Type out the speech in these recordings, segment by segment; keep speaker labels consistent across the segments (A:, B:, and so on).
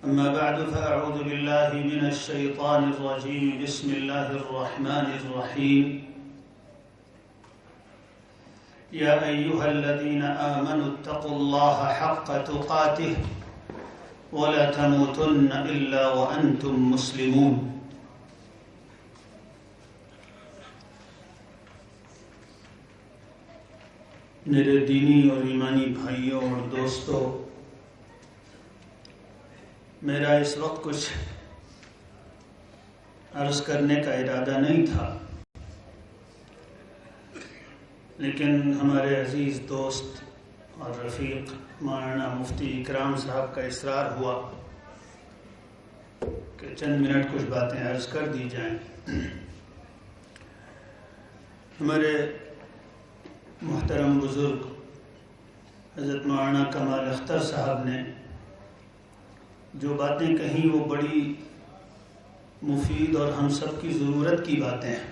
A: أما بعد فأعوذ بالله من الشيطان الرجيم بسم الله الرحمن الرحيم يا أيها الذين آمنوا اتقوا الله حق تقاته ولا تموتن إلا وأنتم مسلمون میرے دینی اور ایمانی بھائیوں اور دوستوں، میرا اس وقت کچھ عرض کرنے کا ارادہ نہیں تھا، لیکن ہمارے عزیز دوست اور رفیق مولانا مفتی اکرام صاحب کا اصرار ہوا کہ چند منٹ کچھ باتیں عرض کر دی جائیں۔ ہمارے محترم بزرگ حضرت مولانا کمال اختر صاحب نے جو باتیں کہیں وہ بڑی مفید اور ہم سب کی ضرورت کی باتیں ہیں۔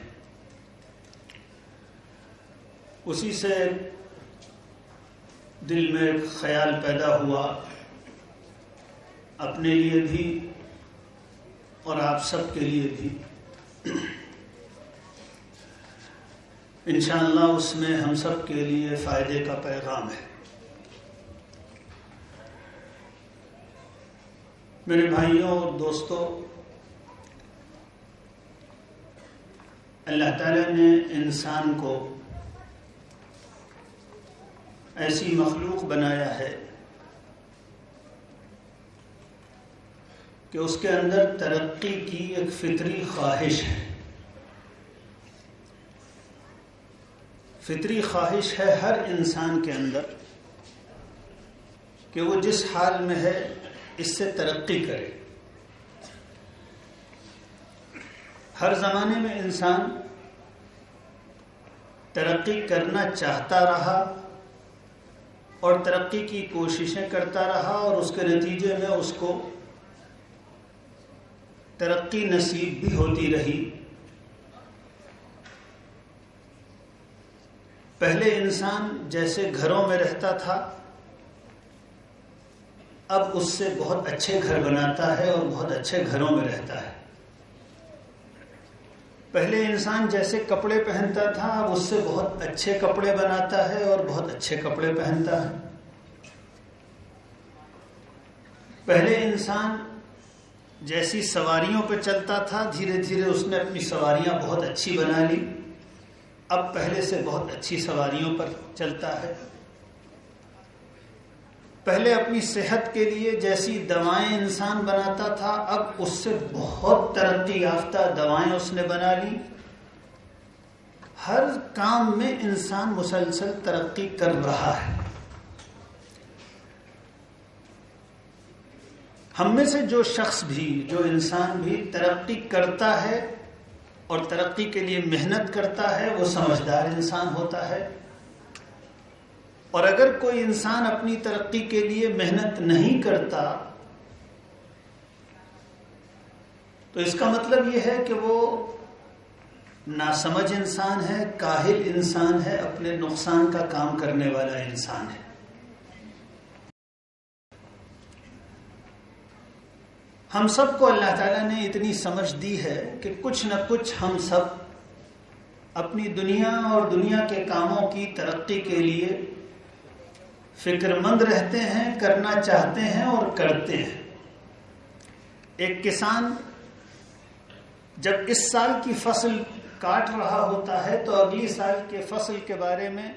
A: اسی سے دل میں ایک خیال پیدا ہوا، اپنے لیے بھی اور آپ سب کے لیے بھی۔ انشاءاللہ اس میں ہم سب کے لیے فائدے کا پیغام ہے۔ میرے بھائیوں اور دوستوں، اللہ تعالیٰ نے انسان کو ایسی مخلوق بنایا ہے کہ اس کے اندر ترقی کی ایک فطری خواہش ہے۔ فطری خواہش ہے ہر انسان کے اندر کہ وہ جس حال میں ہے اس سے ترقی کرے۔ ہر زمانے میں انسان ترقی کرنا چاہتا رہا اور ترقی کی کوششیں کرتا رہا، اور اس کے نتیجے میں اس کو ترقی نصیب بھی ہوتی رہی۔ پہلے انسان جیسے گھروں میں رہتا تھا، اب اس سے بہت اچھے گھر بناتا ہے اور بہت اچھے گھروں میں رہتا ہے۔ پہلے انسان جیسے کپڑے پہنتا تھا، اب اس سے بہت اچھے کپڑے بناتا ہے اور بہت اچھے کپڑے پہنتا ہے۔ پہلے انسان جیسی سواریوں پہ چلتا تھا، دھیرے دھیرے اس نے اپنی سواریاں بہت اچھی بنا لی، اب پہلے سے بہت اچھی سواریوں پر چلتا ہے۔ پہلے اپنی صحت کے لیے جیسی دوائیں انسان بناتا تھا، اب اس سے بہت ترقی یافتہ دوائیں اس نے بنا لی۔ ہر کام میں انسان مسلسل ترقی کر رہا ہے۔ ہم میں سے جو شخص بھی، جو انسان بھی ترقی کرتا ہے اور ترقی کے لیے محنت کرتا ہے، وہ سمجھدار انسان ہوتا ہے۔ اور اگر کوئی انسان اپنی ترقی کے لیے محنت نہیں کرتا تو اس کا مطلب یہ ہے کہ وہ ناسمجھ انسان ہے، کاہل انسان ہے، اپنے نقصان کا کام کرنے والا انسان ہے۔ ہم سب کو اللہ تعالیٰ نے اتنی سمجھ دی ہے کہ کچھ نہ کچھ ہم سب اپنی دنیا اور دنیا کے کاموں کی ترقی کے لیے فکر مند رہتے ہیں، کرنا چاہتے ہیں اور کرتے ہیں۔ ایک کسان جب اس سال کی فصل کاٹ رہا ہوتا ہے تو اگلی سال کے فصل کے بارے میں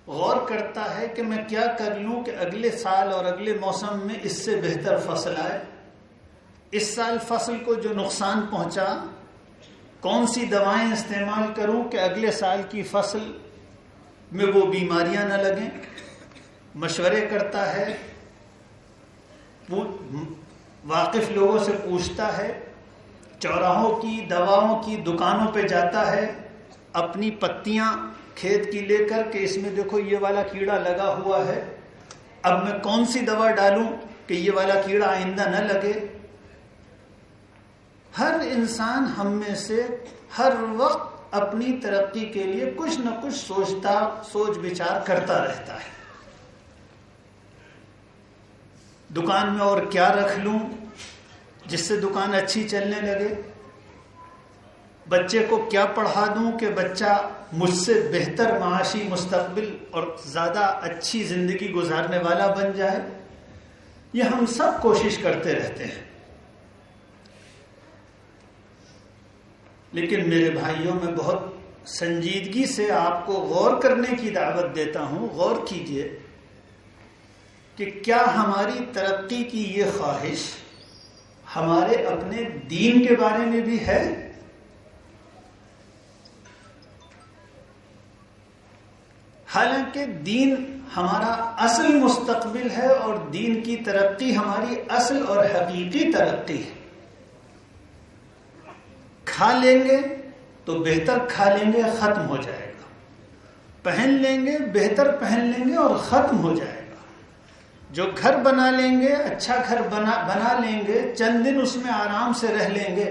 A: غور کرتا ہے کہ میں کیا کر لوں کہ اگلے سال اور اگلے موسم میں اس سے بہتر فصل آئے۔ اس سال فصل کو جو نقصان پہنچا، کون سی دوائیں استعمال کروں کہ اگلے سال کی فصل میں وہ بیماریاں نہ لگیں۔ مشورے کرتا ہے، واقف لوگوں سے پوچھتا ہے، چوراہوں کی دواؤں کی دکانوں پہ جاتا ہے، اپنی پتیاں کھیت کی لے کر کہ اس میں دیکھو یہ والا کیڑا لگا ہوا ہے، اب میں کون سی دوا ڈالوں کہ یہ والا کیڑا آئندہ نہ لگے۔ ہر انسان ہم میں سے ہر وقت اپنی ترقی کے لیے کچھ نہ کچھ سوچ بچار کرتا رہتا ہے۔ دکان میں اور کیا رکھ لوں جس سے دکان اچھی چلنے لگے، بچے کو کیا پڑھا دوں کہ بچہ مجھ سے بہتر معاشی مستقبل اور زیادہ اچھی زندگی گزارنے والا بن جائے. یہ ہم سب کوشش کرتے رہتے ہیں. لیکن میرے بھائیوں، میں بہت سنجیدگی سے آپ کو غور کرنے کی دعوت دیتا ہوں. غور کیجئے کہ کیا ہماری ترقی کی یہ خواہش ہمارے اپنے دین کے بارے میں بھی ہے؟ حالانکہ دین ہمارا اصل مستقبل ہے اور دین کی ترقی ہماری اصل اور حقیقی ترقی ہے. کھا لیں گے تو بہتر کھا لیں گے، ختم ہو جائے گا. پہن لیں گے بہتر پہن لیں گے اور ختم ہو جائے گا. جو گھر بنا لیں گے، اچھا گھر بنا لیں گے، چند دن اس میں آرام سے رہ لیں گے،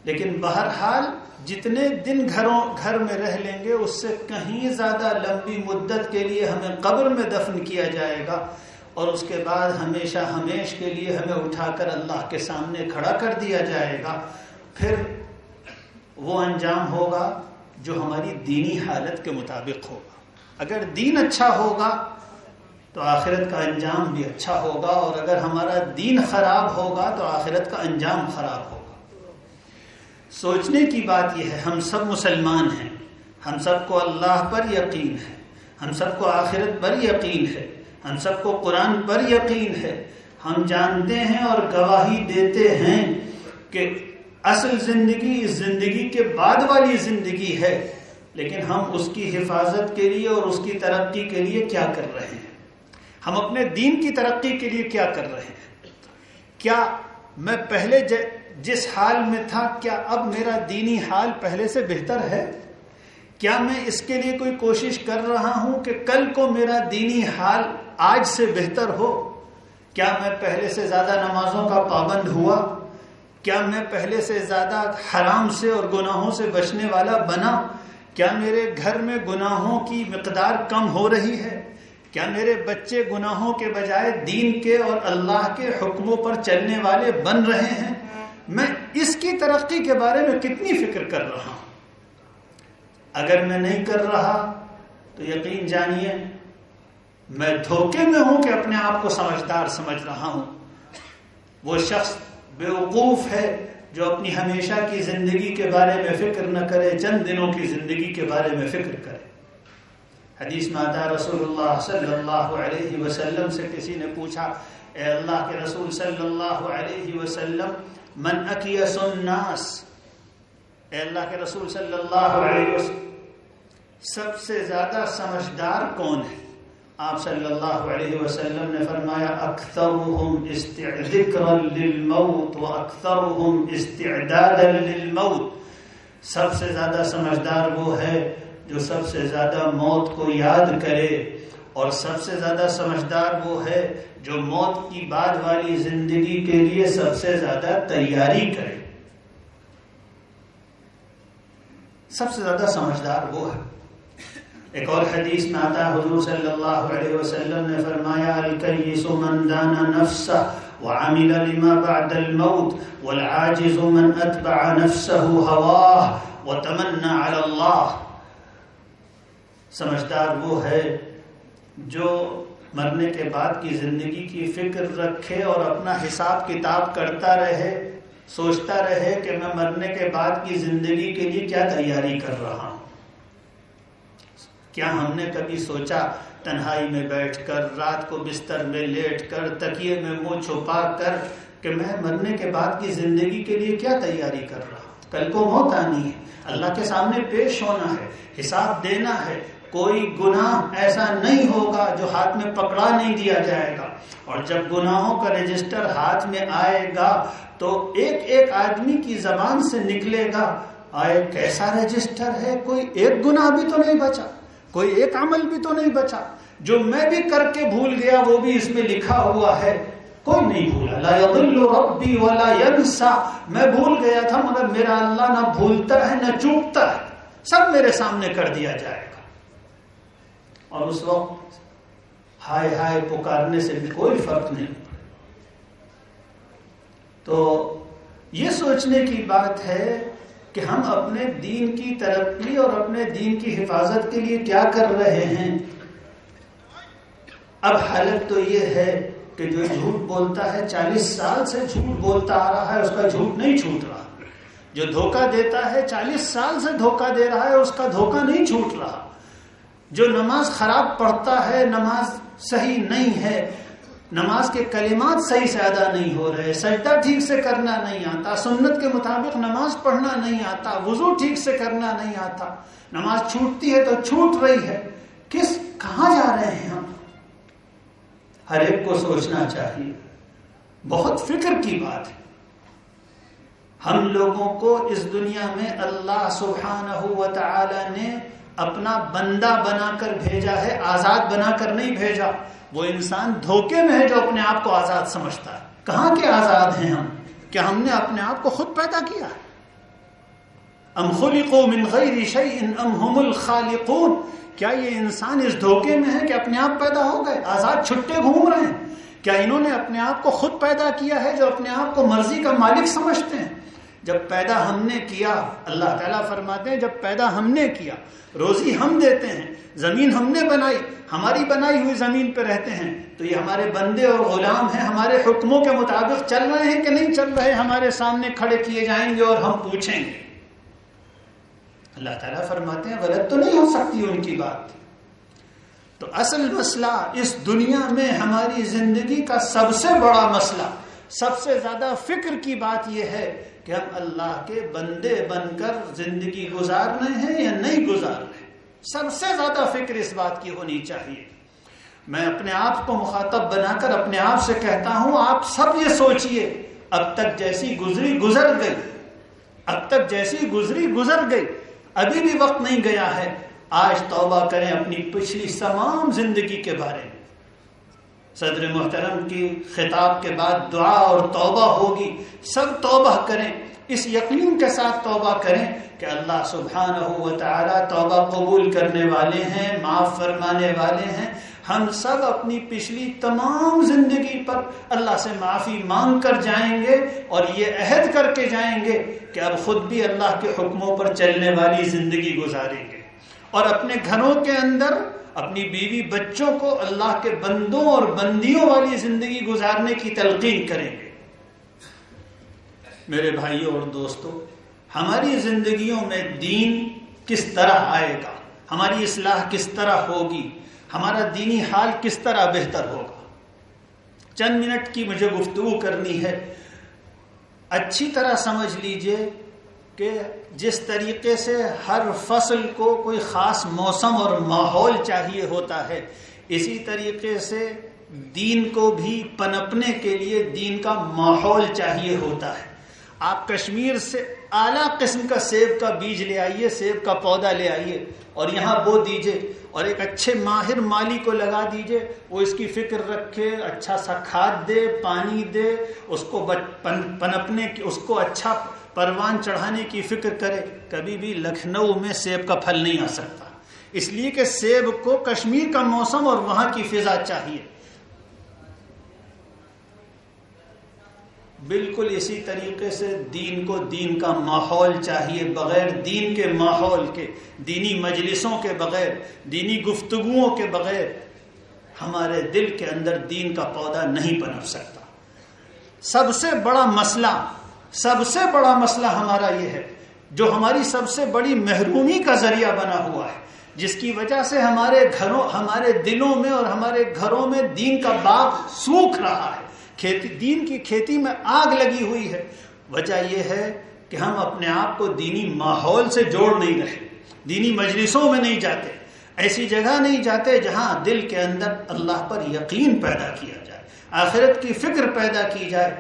A: لیکن بہرحال جتنے دن گھر میں رہ لیں گے اس سے کہیں زیادہ لمبی مدت کے لیے ہمیں قبر میں دفن کیا جائے گا، اور اس کے بعد ہمیشہ ہمیش کے لیے ہمیں اٹھا کر اللہ کے سامنے کھڑا کر دیا جائے گا. پھر وہ انجام ہوگا جو ہماری دینی حالت کے مطابق ہوگا. اگر دین اچھا ہوگا تو آخرت کا انجام بھی اچھا ہوگا، اور اگر ہمارا دین خراب ہوگا تو آخرت کا انجام خراب ہوگا. سوچنے کی بات یہ ہے، ہم سب مسلمان ہیں، ہم سب کو اللہ پر یقین ہے، ہم سب کو آخرت پر یقین ہے، ہم سب کو قرآن پر یقین ہے. ہم جانتے ہیں اور گواہی دیتے ہیں کہ اصل زندگی اس زندگی کے بعد والی زندگی ہے، لیکن ہم اس کی حفاظت کے لیے اور اس کی ترقی کے لیے کیا کر رہے ہیں؟ ہم اپنے دین کی ترقی کے لیے کیا کر رہے ہیں؟ کیا میں پہلے جس حال میں تھا، کیا اب میرا دینی حال پہلے سے بہتر ہے؟ کیا میں اس کے لیے کوئی کوشش کر رہا ہوں کہ کل کو میرا دینی حال آج سے بہتر ہو؟ کیا میں پہلے سے زیادہ نمازوں کا پابند ہوا؟ کیا میں پہلے سے زیادہ حرام سے اور گناہوں سے بچنے والا بنا؟ کیا میرے گھر میں گناہوں کی مقدار کم ہو رہی ہے؟ کیا میرے بچے گناہوں کے بجائے دین کے اور اللہ کے حکموں پر چلنے والے بن رہے ہیں؟ میں اس کی ترقی کے بارے میں کتنی فکر کر رہا ہوں؟ اگر میں نہیں کر رہا تو یقین جانیے میں دھوکے میں ہوں کہ اپنے آپ کو سمجھدار سمجھ رہا ہوں. وہ شخص بیوقوف ہے جو اپنی ہمیشہ کی زندگی کے بارے میں فکر نہ کرے، چند دنوں کی زندگی کے بارے میں فکر کرے. حدیث میں آتا ہے، رسول اللہ صلی اللہ علیہ وسلم سے کسی نے پوچھا، اے اللہ کے رسول صلی اللہ علیہ وسلم، من اکیس الناس، اے اللہ کے رسول صلی اللہ علیہ وسلم سب سے زیادہ سمجھدار کون ہے؟ آپ صلی اللہ علیہ وسلم نے فرمایا، اکثرهم ذکرا للموت واکثرهم استعدادا للموت. سب سے زیادہ سمجھدار وہ ہے جو سب سے زیادہ موت کو یاد کرے، اور سب سے زیادہ سمجھدار وہ ہے جو موت کی بعد والی زندگی کے لیے سب سے زیادہ تیاری کرے. سب سے زیادہ سمجھدار وہ ہے. ایک اور حدیث میں آتا ہے، حضور صلی اللہ علیہ وسلم نے فرمایا، الکیس من دان نفسہ وعمل لما بعد الموت والعاجز من اتبع نفسه هواه وتمنى على اللہ. سمجھدار وہ ہے جو مرنے کے بعد کی زندگی کی فکر رکھے اور اپنا حساب کتاب کرتا رہے، سوچتا رہے کہ میں مرنے کے بعد کی زندگی کے لیے کیا تیاری کر رہا ہوں. کیا ہم نے کبھی سوچا تنہائی میں بیٹھ کر، رات کو بستر میں لیٹ کر، تکیے میں منہ چھپا کر، کہ میں مرنے کے بعد کی زندگی کے لیے کیا تیاری کر رہا ہوں؟ کل کو موت آنی ہے، اللہ کے سامنے پیش ہونا ہے، حساب دینا ہے. کوئی گناہ ایسا نہیں ہوگا جو ہاتھ میں پکڑا نہیں دیا جائے گا، اور جب گناہوں کا رجسٹر ہاتھ میں آئے گا تو ایک ایک آدمی کی زبان سے نکلے گا، آئے کیسا رجسٹر ہے، کوئی ایک گناہ بھی تو نہیں بچا، کوئی ایک عمل بھی تو نہیں بچا، جو میں بھی کر کے بھول گیا وہ بھی اس میں لکھا ہوا ہے. کوئی نہیں بھولا. لا یضل ربی ولا ینسا. میں بھول گیا تھا مگر میرا اللہ نہ بھولتا ہے نہ چوکتا ہے، سب میرے سامنے کر دیا جائے گا. اور اس وقت ہائے ہائے پکارنے سے بھی کوئی فرق نہیں. تو یہ سوچنے کی بات ہے کہ ہم اپنے دین کی ترقی اور اپنے دین کی حفاظت کے لیے کیا کر رہے ہیں. اب حالت تو یہ ہے کہ جو جھوٹ بولتا ہے 40 سال سے جھوٹ بولتا آ رہا ہے، اس کا جھوٹ نہیں چھوٹ رہا. جو دھوکہ دیتا ہے 40 سال سے دھوکہ دے رہا ہے، اس کا دھوکہ نہیں چھوٹ رہا. جو نماز خراب پڑھتا ہے، نماز صحیح نہیں ہے، نماز کے کلمات صحیح سے ادا نہیں ہو رہے، سجدہ ٹھیک سے کرنا نہیں آتا، سنت کے مطابق نماز پڑھنا نہیں آتا، وضو ٹھیک سے کرنا نہیں آتا، نماز چھوٹتی ہے تو چھوٹ رہی ہے، کہاں جا رہے ہیں ہم؟ ہر ایک کو سوچنا چاہیے. بہت فکر کی بات ہے. ہم لوگوں کو اس دنیا میں اللہ سبحانہ و تعالی نے اپنا بندہ بنا کر بھیجا ہے، آزاد بنا کر نہیں بھیجا. وہ انسان دھوکے میں ہے جو اپنے آپ کو آزاد سمجھتا ہے. کہاں کے آزاد ہیں ہم؟ کیا ہم نے اپنے آپ کو خود پیدا کیا ہے؟ ام خلقوا من غیر شیء ام هم الخالقون. کیا یہ انسان اس دھوکے میں ہے کہ اپنے آپ پیدا ہو گئے، آزاد چھٹے گھوم رہے ہیں؟ کیا انہوں نے اپنے آپ کو خود پیدا کیا ہے جو اپنے آپ کو مرضی کا مالک سمجھتے ہیں؟ جب پیدا ہم نے کیا، اللہ تعالیٰ فرماتے ہیں جب پیدا ہم نے کیا، روزی ہم دیتے ہیں، زمین ہم نے بنائی، ہماری بنائی ہوئی زمین پہ رہتے ہیں، تو یہ ہمارے بندے اور غلام ہیں. ہمارے حکموں کے مطابق چل رہے ہیں کہ نہیں چل رہے؟ ہمارے سامنے کھڑے کیے جائیں گے اور ہم پوچھیں گے. اللہ تعالیٰ فرماتے ہیں غلط تو نہیں ہو سکتی ان کی بات. تو اصل مسئلہ اس دنیا میں ہماری زندگی کا سب سے بڑا مسئلہ، سب سے زیادہ فکر کی بات یہ ہے کہ ہم اللہ کے بندے بن کر زندگی گزار رہے ہیں یا نہیں گزار رہے. سب سے زیادہ فکر اس بات کی ہونی چاہیے. میں اپنے آپ کو مخاطب بنا کر اپنے آپ سے کہتا ہوں، آپ سب یہ سوچئے اب تک جیسی گزری گزر گئی، اب تک جیسی گزری گزر گئی، ابھی بھی وقت نہیں گیا ہے. آج توبہ کریں اپنی پچھلی تمام زندگی کے بارے میں. صدر محترم کی خطاب کے بعد دعا اور توبہ ہوگی. سب توبہ کریں، اس یقین کے ساتھ توبہ کریں کہ اللہ سبحانہ و تعالی توبہ قبول کرنے والے ہیں، معاف فرمانے والے ہیں. ہم سب اپنی پچھلی تمام زندگی پر اللہ سے معافی مانگ کر جائیں گے اور یہ عہد کر کے جائیں گے کہ اب خود بھی اللہ کے حکموں پر چلنے والی زندگی گزاریں گے اور اپنے گھروں کے اندر اپنی بیوی بچوں کو اللہ کے بندوں اور بندیوں والی زندگی گزارنے کی تلقین کریں گے. میرے بھائیوں اور دوستوں، ہماری زندگیوں میں دین کس طرح آئے گا، ہماری اصلاح کس طرح ہوگی، ہمارا دینی حال کس طرح بہتر ہوگا. چند منٹ کی مجھے گفتگو کرنی ہے. اچھی طرح سمجھ لیجئے کہ جس طریقے سے ہر فصل کو کوئی خاص موسم اور ماحول چاہیے ہوتا ہے، اسی طریقے سے دین کو بھی پنپنے کے لیے دین کا ماحول چاہیے ہوتا ہے. آپ کشمیر سے اعلیٰ قسم کا سیب کا بیج لے آئیے، سیب کا پودا لے آئیے اور یہاں بو دیجئے اور ایک اچھے ماہر مالی کو لگا دیجئے. وہ اس کی فکر رکھے، اچھا سا کھاد دے، پانی دے، اس کو پنپنے کی، اس کو اچھا پروان چڑھانے کی فکر کرے. کبھی بھی لکھنؤ میں سیب کا پھل نہیں آ سکتا، اس لیے کہ سیب کو کشمیر کا موسم اور وہاں کی فضا چاہیے. بالکل اسی طریقے سے دین کو دین کا ماحول چاہیے. بغیر دین کے ماحول کے، دینی مجلسوں کے بغیر، دینی گفتگوؤں کے بغیر ہمارے دل کے اندر دین کا پودا نہیں پنپ سکتا. سب سے بڑا مسئلہ ہمارا یہ ہے، جو ہماری سب سے بڑی محرومی کا ذریعہ بنا ہوا ہے، جس کی وجہ سے ہمارے دلوں میں اور ہمارے گھروں میں دین کا باغ سوکھ رہا ہے، دین کی کھیتی میں آگ لگی ہوئی ہے. وجہ یہ ہے کہ ہم اپنے آپ کو دینی ماحول سے جوڑ نہیں رہے، دینی مجلسوں میں نہیں جاتے، ایسی جگہ نہیں جاتے جہاں دل کے اندر اللہ پر یقین پیدا کیا جائے، آخرت کی فکر پیدا کی جائے.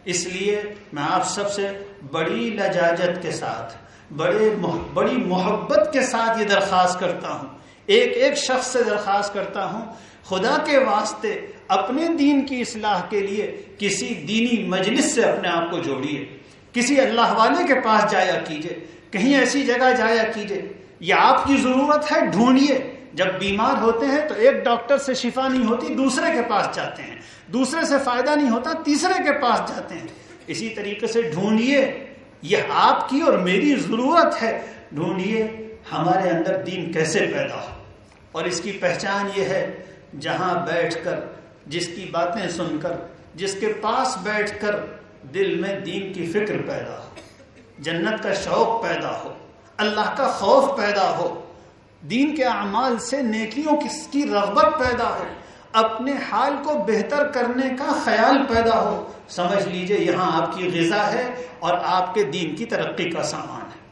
A: اس لیے میں آپ سب سے بڑی لجاجت کے ساتھ، بڑی محبت کے ساتھ یہ درخواست کرتا ہوں، ایک شخص سے درخواست کرتا ہوں، خدا کے واسطے اپنے دین کی اصلاح کے لیے کسی دینی مجلس سے اپنے آپ کو جوڑیے، کسی اللہ والے کے پاس جایا کیجئے، کہیں ایسی جگہ جایا کیجئے. یہ آپ کی ضرورت ہے، ڈھونڈیے. جب بیمار ہوتے ہیں تو ایک ڈاکٹر سے شفا نہیں ہوتی، دوسرے کے پاس جاتے ہیں، دوسرے سے فائدہ نہیں ہوتا، تیسرے کے پاس جاتے ہیں. اسی طریقے سے ڈھونڈیے، یہ آپ کی اور میری ضرورت ہے، ڈھونڈیے ہمارے اندر دین کیسے پیدا ہو۔ اور اس کی پہچان یہ ہے جہاں بیٹھ کر، جس کی باتیں سن کر، جس کے پاس بیٹھ کر دل میں دین کی فکر پیدا ہو، جنت کا شوق پیدا ہو، اللہ کا خوف پیدا ہو، دین کے اعمال سے نیکیوں کی رغبت پیدا ہو، اپنے حال کو بہتر کرنے کا خیال پیدا ہو، سمجھ لیجئے یہاں آپ کی غذا ہے اور آپ کے دین کی ترقی کا سامان ہے۔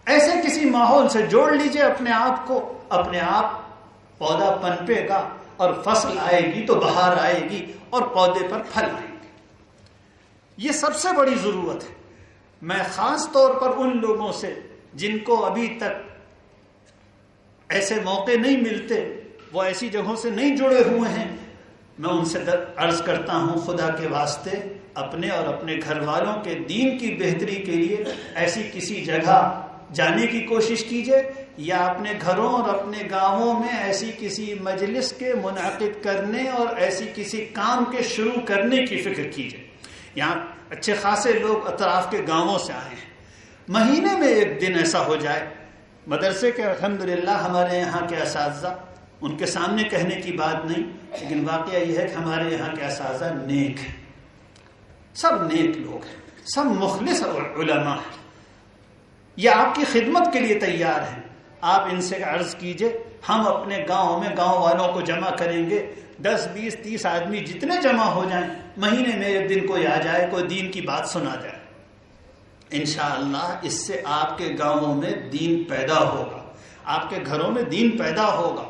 A: ایسے کسی ماحول سے جوڑ لیجئے اپنے آپ کو، اپنے آپ پودا پنپے گا اور فصل آئے گی تو بہار آئے گی اور پودے پر پھل آئیں گے۔ یہ سب سے بڑی ضرورت ہے۔ میں خاص طور پر ان لوگوں سے جن کو ابھی تک ایسے موقع نہیں ملتے، وہ ایسی جگہوں سے نہیں جڑے ہوئے ہیں، میں ان سے عرض کرتا ہوں خدا کے واسطے اپنے اور اپنے گھر والوں کے دین کی بہتری کے لیے ایسی کسی جگہ جانے کی کوشش کیجئے، یا اپنے گھروں اور اپنے گاؤں میں ایسی کسی مجلس کے منعقد کرنے اور ایسی کسی کام کے شروع کرنے کی فکر کیجئے۔ یہاں اچھے خاصے لوگ اطراف کے گاؤں سے آئے ہیں، مہینے میں ایک دن ایسا ہو جائے مدرسے کے، الحمدللہ ہمارے یہاں کے اساتذہ، ان کے سامنے کہنے کی بات نہیں، لیکن واقعہ یہ ہے کہ ہمارے یہاں کے اساتذہ نیک ہیں، سب نیک لوگ ہیں، سب مخلص علماء ہیں، یہ آپ کی خدمت کے لیے تیار ہیں۔ آپ ان سے عرض کیجئے ہم اپنے گاؤں میں گاؤں والوں کو جمع کریں گے، 10 20 30 آدمی جتنے جمع ہو جائیں، مہینے میں ایک دن کوئی آ جائے، کوئی دین کی بات سنا جائے، انشاءاللہ اس سے آپ کے گاؤں میں دین پیدا ہوگا، آپ کے گھروں میں دین پیدا ہوگا۔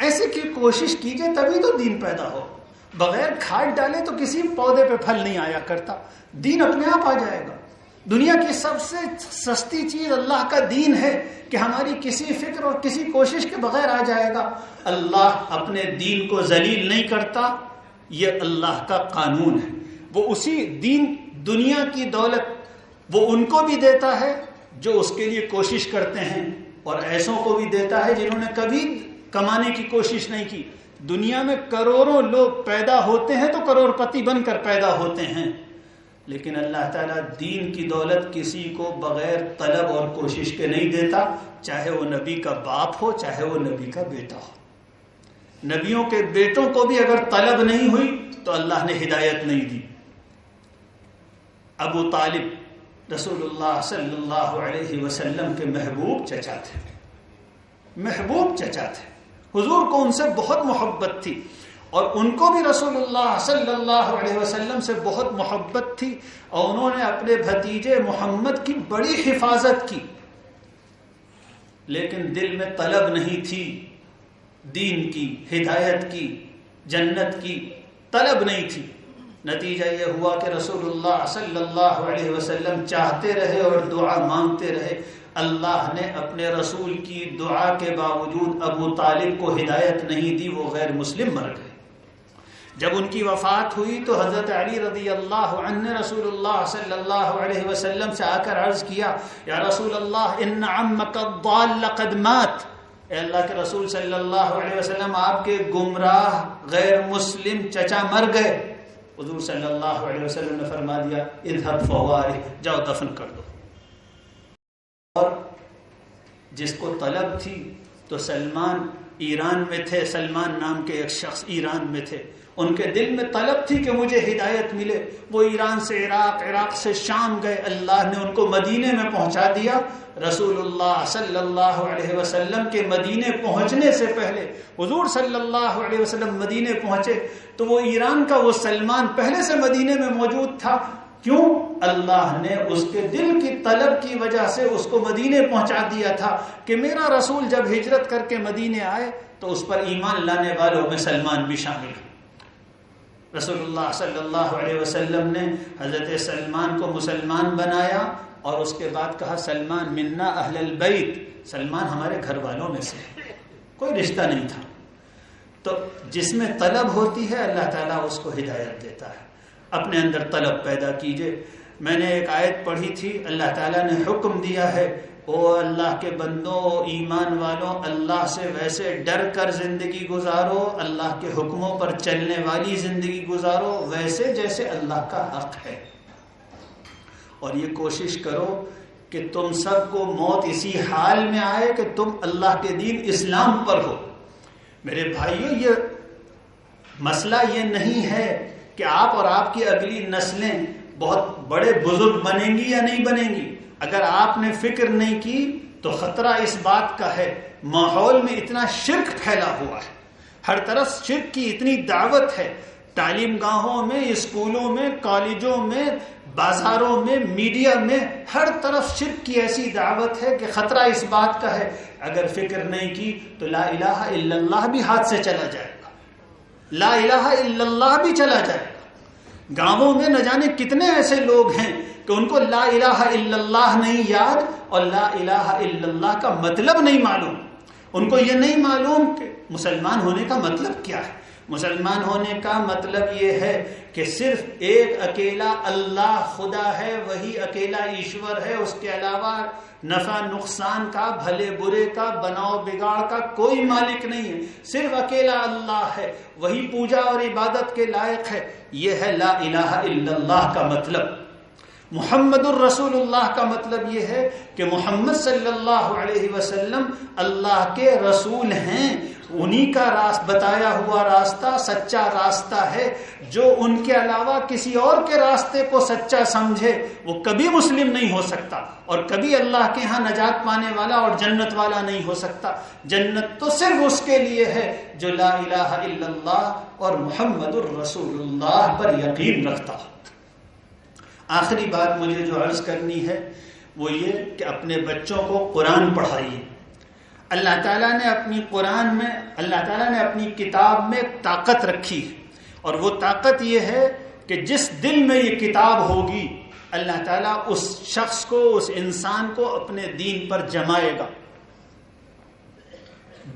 A: ایسے کی کوشش کیجئے تبھی تو دین پیدا ہو۔ بغیر کھاد ڈالے تو کسی پودے پہ پھل نہیں آیا کرتا، دین اپنے آپ آ جائے گا۔ دنیا کی سب سے سستی چیز اللہ کا دین ہے کہ ہماری کسی فکر اور کسی کوشش کے بغیر آ جائے گا۔ اللہ اپنے دین کو ذلیل نہیں کرتا، یہ اللہ کا قانون ہے۔ وہ اسی دین، دنیا کی دولت وہ ان کو بھی دیتا ہے جو اس کے لیے کوشش کرتے ہیں، اور ایسوں کو بھی دیتا ہے جنہوں نے کبھی کمانے کی کوشش نہیں کی۔ دنیا میں کروڑوں لوگ پیدا ہوتے ہیں تو کروڑ پتی بن کر پیدا ہوتے ہیں، لیکن اللہ تعالیٰ دین کی دولت کسی کو بغیر طلب اور کوشش کے نہیں دیتا، چاہے وہ نبی کا باپ ہو، چاہے وہ نبی کا بیٹا ہو۔ نبیوں کے بیٹوں کو بھی اگر طلب نہیں ہوئی تو اللہ نے ہدایت نہیں دی۔ ابو طالب رسول اللہ صلی اللہ علیہ وسلم کے محبوب چچا تھے، محبوب چچا تھے، حضور کو ان سے بہت محبت تھی، اور ان کو بھی رسول اللہ صلی اللہ علیہ وسلم سے بہت محبت تھی، اور انہوں نے اپنے بھتیجے محمد کی بڑی حفاظت کی، لیکن دل میں طلب نہیں تھی دین کی، ہدایت کی، جنت کی طلب نہیں تھی۔ نتیجہ یہ ہوا کہ رسول اللہ صلی اللہ علیہ وسلم چاہتے رہے اور دعا مانگتے رہے، اللہ نے اپنے رسول کی دعا کے باوجود ابو طالب کو ہدایت نہیں دی، وہ غیر مسلم مر گئے۔ جب ان کی وفات ہوئی تو حضرت علی رضی اللہ عنہ نے رسول اللہ صلی اللہ علیہ وسلم سے آ کر عرض کیا، یا رسول اللہ ان عمک الضال قد مات، اے اللہ کے رسول صلی اللہ علیہ وسلم آپ کے گمراہ غیر مسلم چچا مر گئے۔ حضور صلی اللہ علیہ وسلم نے فرما دیا اذهب فوارہ، جاؤ دفن کر دو۔ اور جس کو طلب تھی تو سلمان ایران میں تھے، سلمان نام کے ایک شخص ایران میں تھے، ان کے دل میں طلب تھی کہ مجھے ہدایت ملے، وہ ایران سے عراق، عراق سے شام گئے، اللہ نے ان کو مدینے میں پہنچا دیا۔ رسول اللہ صلی اللہ علیہ وسلم کے مدینے پہنچنے سے پہلے حضور صلی اللہ علیہ وسلم مدینے پہنچے تو وہ ایران کا وہ سلمان پہلے سے مدینے میں موجود تھا۔ کیوں؟ اللہ نے اس کے دل کی طلب کی وجہ سے اس کو مدینے پہنچا دیا تھا کہ میرا رسول جب ہجرت کر کے مدینے آئے تو اس پر ایمان لانے والوں میں سلمان بھی شامل ہے۔ رسول اللہ صلی اللہ علیہ وسلم نے حضرت سلمان کو مسلمان بنایا اور اس کے بعد کہا سلمان منا اہل البیت، سلمان ہمارے گھر والوں میں سے ہے، کوئی رشتہ نہیں تھا۔ تو جس میں طلب ہوتی ہے اللہ تعالیٰ اس کو ہدایت دیتا ہے۔ اپنے اندر طلب پیدا کیجئے۔ میں نے ایک آیت پڑھی تھی، اللہ تعالیٰ نے حکم دیا ہے او اللہ کے بندوں، ایمان والوں، اللہ سے ویسے ڈر کر زندگی گزارو، اللہ کے حکموں پر چلنے والی زندگی گزارو، ویسے جیسے اللہ کا حق ہے۔ اور یہ کوشش کرو کہ تم سب کو موت اسی حال میں آئے کہ تم اللہ کے دین اسلام پر ہو۔ میرے بھائیوں، یہ مسئلہ یہ نہیں ہے کہ آپ اور آپ کی اگلی نسلیں بہت بڑے بزرگ بنیں گی یا نہیں بنیں گی۔ اگر آپ نے فکر نہیں کی تو خطرہ اس بات کا ہے، ماحول میں اتنا شرک پھیلا ہوا ہے، ہر طرف شرک کی اتنی دعوت ہے، تعلیم گاہوں میں، اسکولوں میں، کالجوں میں، بازاروں میں، میڈیا میں، ہر طرف شرک کی ایسی دعوت ہے کہ خطرہ اس بات کا ہے اگر فکر نہیں کی تو لا الہ الا اللہ بھی ہاتھ سے چلا جائے گا، لا الہ الا اللہ بھی چلا جائے گا۔ گاؤں میں نہ جانے کتنے ایسے لوگ ہیں کہ ان کو لا الہ الا اللہ نہیں یاد اور لا الہ الا اللہ کا مطلب نہیں معلوم۔ ان کو یہ نہیں معلوم کہ مسلمان ہونے کا مطلب کیا ہے۔ مسلمان ہونے کا مطلب یہ ہے کہ صرف ایک اکیلا اللہ خدا ہے، وہی اکیلا ایشور ہے، اس کے علاوہ نفع نقصان کا، بھلے برے کا، بناؤ بگاڑ کا کوئی مالک نہیں ہے، صرف اکیلا اللہ ہے، وہی پوجا اور عبادت کے لائق ہے۔ یہ ہے لا الہ الا اللہ کا مطلب۔ محمد الرسول اللہ کا مطلب یہ ہے کہ محمد صلی اللہ علیہ وسلم اللہ کے رسول ہیں، انہی کا بتایا ہوا راستہ سچا راستہ ہے۔ جو ان کے علاوہ کسی اور کے راستے کو سچا سمجھے وہ کبھی مسلم نہیں ہو سکتا اور کبھی اللہ کے ہاں نجات پانے والا اور جنت والا نہیں ہو سکتا۔ جنت تو صرف اس کے لیے ہے جو لا الہ الا اللہ اور محمد الرسول اللہ پر یقین رکھتا ہے۔ آخری بات مجھے جو عرض کرنی ہے وہ یہ کہ اپنے بچوں کو قرآن پڑھائیے۔ اللہ تعالیٰ نے اپنی قرآن میں، اللہ تعالیٰ نے اپنی کتاب میں ایک طاقت رکھی ہے، اور وہ طاقت یہ ہے کہ جس دل میں یہ کتاب ہوگی اللہ تعالیٰ اس شخص کو، اس انسان کو اپنے دین پر جمائے گا۔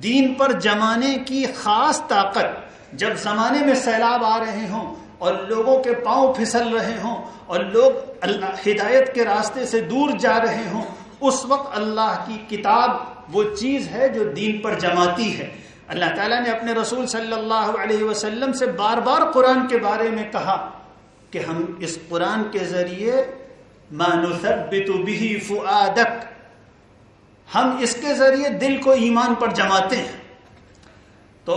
A: دین پر جمانے کی خاص طاقت جب زمانے میں سیلاب آ رہے ہوں اور لوگوں کے پاؤں پھسل رہے ہوں اور لوگ اللہ ہدایت کے راستے سے دور جا رہے ہوں، اس وقت اللہ کی کتاب وہ چیز ہے جو دین پر جماتی ہے۔ اللہ تعالیٰ نے اپنے رسول صلی اللہ علیہ وسلم سے بار بار قرآن کے بارے میں کہا کہ ہم اس قرآن کے ذریعے ما نثبت به فؤادک، ہم اس کے ذریعے دل کو ایمان پر جماتے ہیں۔ تو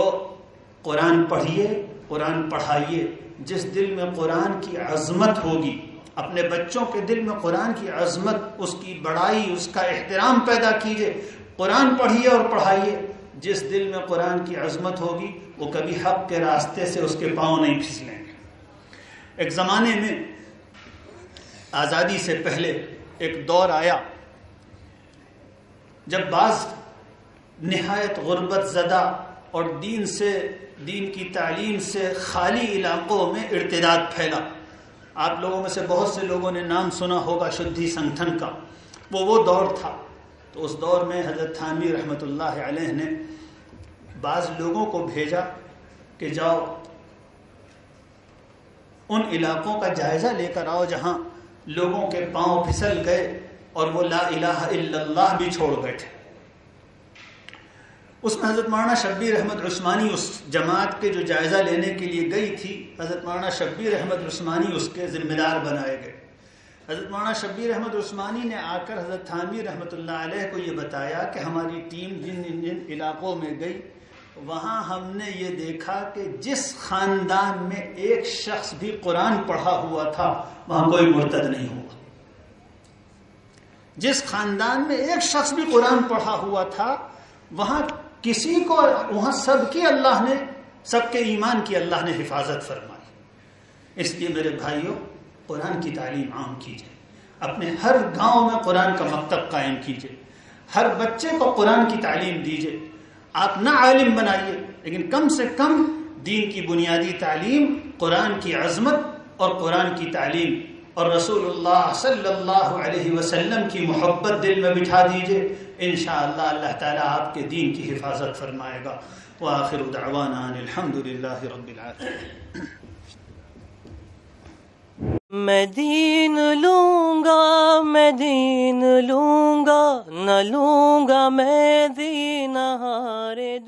A: قرآن پڑھیے، قرآن پڑھائیے۔ جس دل میں قرآن کی عظمت ہوگی، اپنے بچوں کے دل میں قرآن کی عظمت، اس کی بڑائی، اس کا احترام پیدا کیجئے۔ قرآن پڑھیے اور پڑھائیے۔ جس دل میں قرآن کی عظمت ہوگی وہ کبھی حق کے راستے سے اس کے پاؤں نہیں پھسلیں گے۔ ایک زمانے میں آزادی سے پہلے ایک دور آیا جب بعض نہایت غربت زدہ اور دین کی تعلیم سے خالی علاقوں میں ارتداد پھیلا۔ آپ لوگوں میں سے بہت سے لوگوں نے نام سنا ہوگا شدھی سنگٹھن کا۔ وہ دور تھا۔ تو اس دور میں حضرت تھانوی رحمۃ اللہ علیہ نے بعض لوگوں کو بھیجا کہ جاؤ ان علاقوں کا جائزہ لے کر آؤ جہاں لوگوں کے پاؤں پھسل گئے اور وہ لا الہ الا اللہ بھی چھوڑ بیٹھے۔ اس میں حضرت مولانا شبیر احمد عثمانی اس جماعت کے جو جائزہ لینے کے لیے گئی تھی، حضرت مولانا شبیر احمد عثمانی اس کے ذمہ دار بنائے گئے۔ حضرت مولانا شبیر احمد عثمانی نے آ کر حضرت تھانوی رحمۃ اللہ علیہ کو یہ بتایا کہ ہماری ٹیم جن علاقوں میں گئی وہاں ہم نے یہ دیکھا کہ جس خاندان میں ایک شخص بھی قرآن پڑھا ہوا تھا وہاں کوئی مرتد نہیں ہوا۔ جس خاندان میں ایک شخص بھی قرآن پڑھا ہوا تھا وہاں کسی کو، وہاں سب کی اللہ نے، سب کے ایمان کی اللہ نے حفاظت فرمائی۔ اس لیے میرے بھائیوں، قرآن کی تعلیم عام کیجئے، اپنے ہر گاؤں میں قرآن کا مکتب قائم کیجئے، ہر بچے کو قرآن کی تعلیم دیجئے۔ آپ نہ عالم بنائیے لیکن کم سے کم دین کی بنیادی تعلیم، قرآن کی عظمت اور قرآن کی تعلیم اور رسول اللہ صلی اللہ علیہ وسلم کی محبت دل میں بٹھا دیجئے۔ انشاءاللہ اللہ تعالیٰ آپ کے دین کی حفاظت فرمائے گا۔ وآخر دعوانا ان الحمدللہ رب العالمین۔
B: میں دین لوں گا، میں دین لوں گا، نہ لوں گا میں دین ہارے